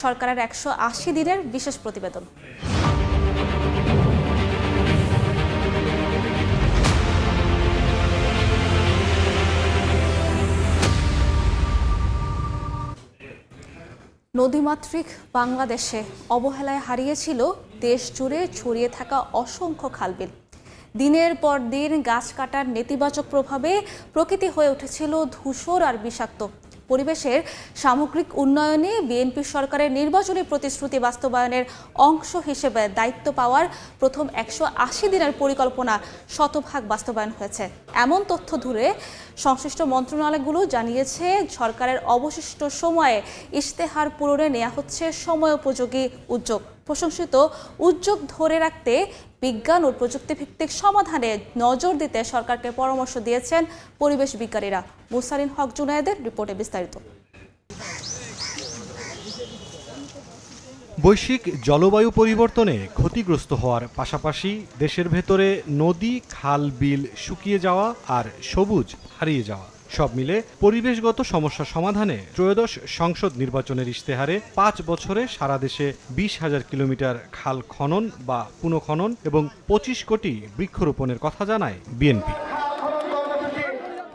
সরকারের ১৮০ দিনের বিশেষ প্রতিবেদন। নদীমাতৃক বাংলাদেশে অবহেলায় হারিয়েছিল দেশ জুড়ে ছড়িয়ে থাকা অসংখ্য খালবিল। দিনের পর দিন গাছ কাটার নেতিবাচক প্রভাবে প্রকৃতি হয়ে উঠেছিল ধূসর আর বিষাক্ত। পরিবেশের সামগ্রিক উন্নয়নে বিএনপি সরকারের নির্বাচনী প্রতিশ্রুতি বাস্তবায়নের অংশ হিসেবে দায়িত্ব পাওয়ার প্রথম ১৮০ দিনের পরিকল্পনা শতভাগ বাস্তবায়ন হয়েছে, এমন তথ্য ধরে সংশ্লিষ্ট মন্ত্রণালয়গুলো জানিয়েছে সরকারের অবশিষ্ট সময়ে ইশতেহার পূরণে নেওয়া হচ্ছে সময়োপযোগী উদ্যোগ। প্রশংসিত উদ্যোগ ধরে রাখতে বিজ্ঞান ও প্রযুক্তিভিত্তিক সমাধানে নজর দিতে সরকারকে পরামর্শ দিয়েছেন পরিবেশ বিজ্ঞানীরা। মুসালিন হক জুনায়েদের রিপোর্টে বিস্তারিত। বৈশ্বিক জলবায়ু পরিবর্তনে ক্ষতিগ্রস্ত হওয়ার পাশাপাশি দেশের ভেতরে নদী, খাল, বিল শুকিয়ে যাওয়া আর সবুজ হারিয়ে যাওয়া সব মিলে পরিবেশগত সমস্যা সমাধানে ত্রয়োদশ সংসদ নির্বাচনের ইশতেহারে ৫ বছরে সারা দেশে ২০,০০০ কিলোমিটার খাল খনন বা পুনঃখনন এবং ২৫ কোটি বৃক্ষরোপণের কথা জানায় বিএনপি।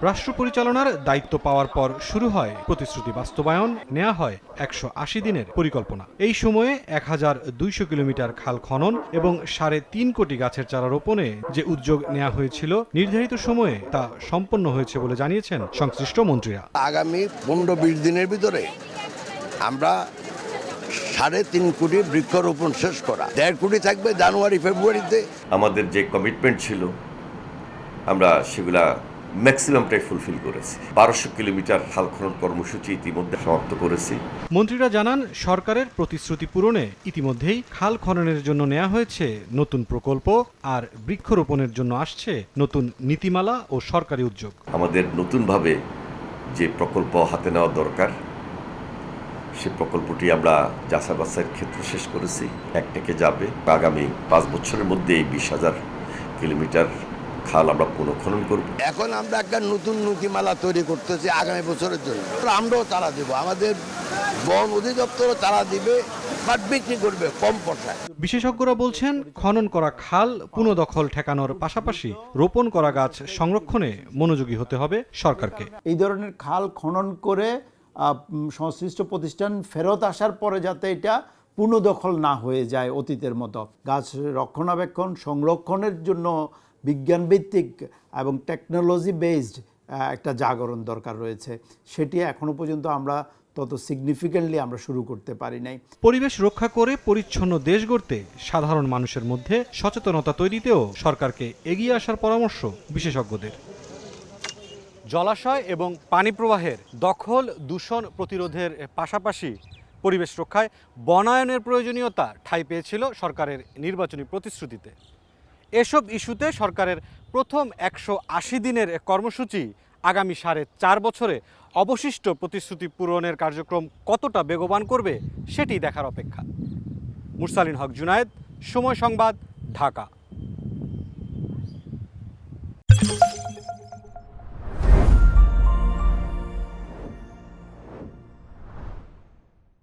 রাষ্ট্র পরিচালনার দায়িত্ব পাওয়ার পর শুরু হয় প্রতিশ্রুতি বাস্তবায়ন, নেওয়া হয় ১৮০ দিনের পরিকল্পনা। এই সময়ে ১,২০০ কিলোমিটার খাল খনন এবং ৩.৫ কোটি গাছের চারা রোপণে যে উদ্যোগ নেওয়া হয়েছিল নির্ধারিত সময়ে তা সম্পন্ন হয়েছে বলে জানিয়েছেন সংশ্লিষ্ট মন্ত্রীরা। আগামী ১৫-২০ দিনের ভিতরে আমরা ৩.৫ কোটি বৃক্ষরোপণ শেষ করা, ১.৫ কোটি থাকবে জানুয়ারি-ফেব্রুয়ারিতে। আমাদের যে কমিটমেন্ট ছিল আমরা সেগুলা ম্যাক্সিমামটাই ফুলফিল করেছি। ১২০০ কিলোমিটার খাল খনন কর্মসূচি ইতিমধ্যে সমাপ্ত করেছি। মন্ত্রীরা জানান সরকারের প্রতিশ্রুতি পূরণে ইতিমধ্যেই খাল খননের জন্য নেওয়া হয়েছে নতুন প্রকল্প আর বৃক্ষরোপণের জন্য আসছে নতুন নীতিমালা ও সরকারি উদ্যোগ। আমাদের নতুনভাবে যে প্রকল্প হাতে নেওয়া দরকার সে প্রকল্পটি আমরা যাচাই-বাছাইয়ের ক্ষেত্রে শেষ করেছি। একটাকে যাবে আগামী ৫ বছরের মধ্যে এই ২০,০০০ কিলোমিটার খাল আমরা পুনঃখনন করব। এখন আমরা একটা নতুন নীতিমালা তৈরি করতেছি আগামী বছরের জন্য। আমরাও চারা দেব, আমাদের বন অধিদপ্তরও চারা দিবে, বাট বিক্রি করবে কম পয়সায়। বিশেষজ্ঞরা বলছেন খনন করা খাল পুনঃদখল ঠেকানোর পাশাপাশি রোপণ করা গাছ সংরক্ষণে মনোযোগী হতে হবে সরকারকে। এই ধরনের খাল খনন করে সংশ্লিষ্ট প্রতিষ্ঠান ফেরত আসার পরে যাতে এটা পুনঃদখল না হয়ে যায় অতীতের মতো। গাছ রক্ষণাবেক্ষণ সংরক্ষণের জন্য বিজ্ঞানভিত্তিক এবং টেকনোলজি বেসড একটা জাগরণ দরকার রয়েছে, সেটি এখনো পর্যন্ত আমরা তত সিগনিফিকেন্টলি আমরা শুরু করতে পারি নাই। পরিবেশ রক্ষা করে পরিচ্ছন্ন দেশ গড়তে সাধারণ মানুষের মধ্যে সচেতনতা তৈরিতেও সরকারকে এগিয়ে আসার পরামর্শ বিশেষজ্ঞদের। জলাশয় এবং পানি প্রবাহের দখল দূষণ প্রতিরোধের পাশাপাশি পরিবেশ রক্ষায় বনায়নের প্রয়োজনীয়তা ঠাঁই পেয়েছিল সরকারের নির্বাচনী প্রতিশ্রুতিতে। এসব ইস্যুতে সরকারের প্রথম ১৮০ দিনের কর্মসূচি আগামী ৪.৫ বছরে অবশিষ্ট প্রতিশ্রুতি পূরণের কার্যক্রম কতটা বেগবান করবে সেটি দেখার অপেক্ষা। মুরসালিন হক জুনায়েদ, সময় সংবাদ, ঢাকা।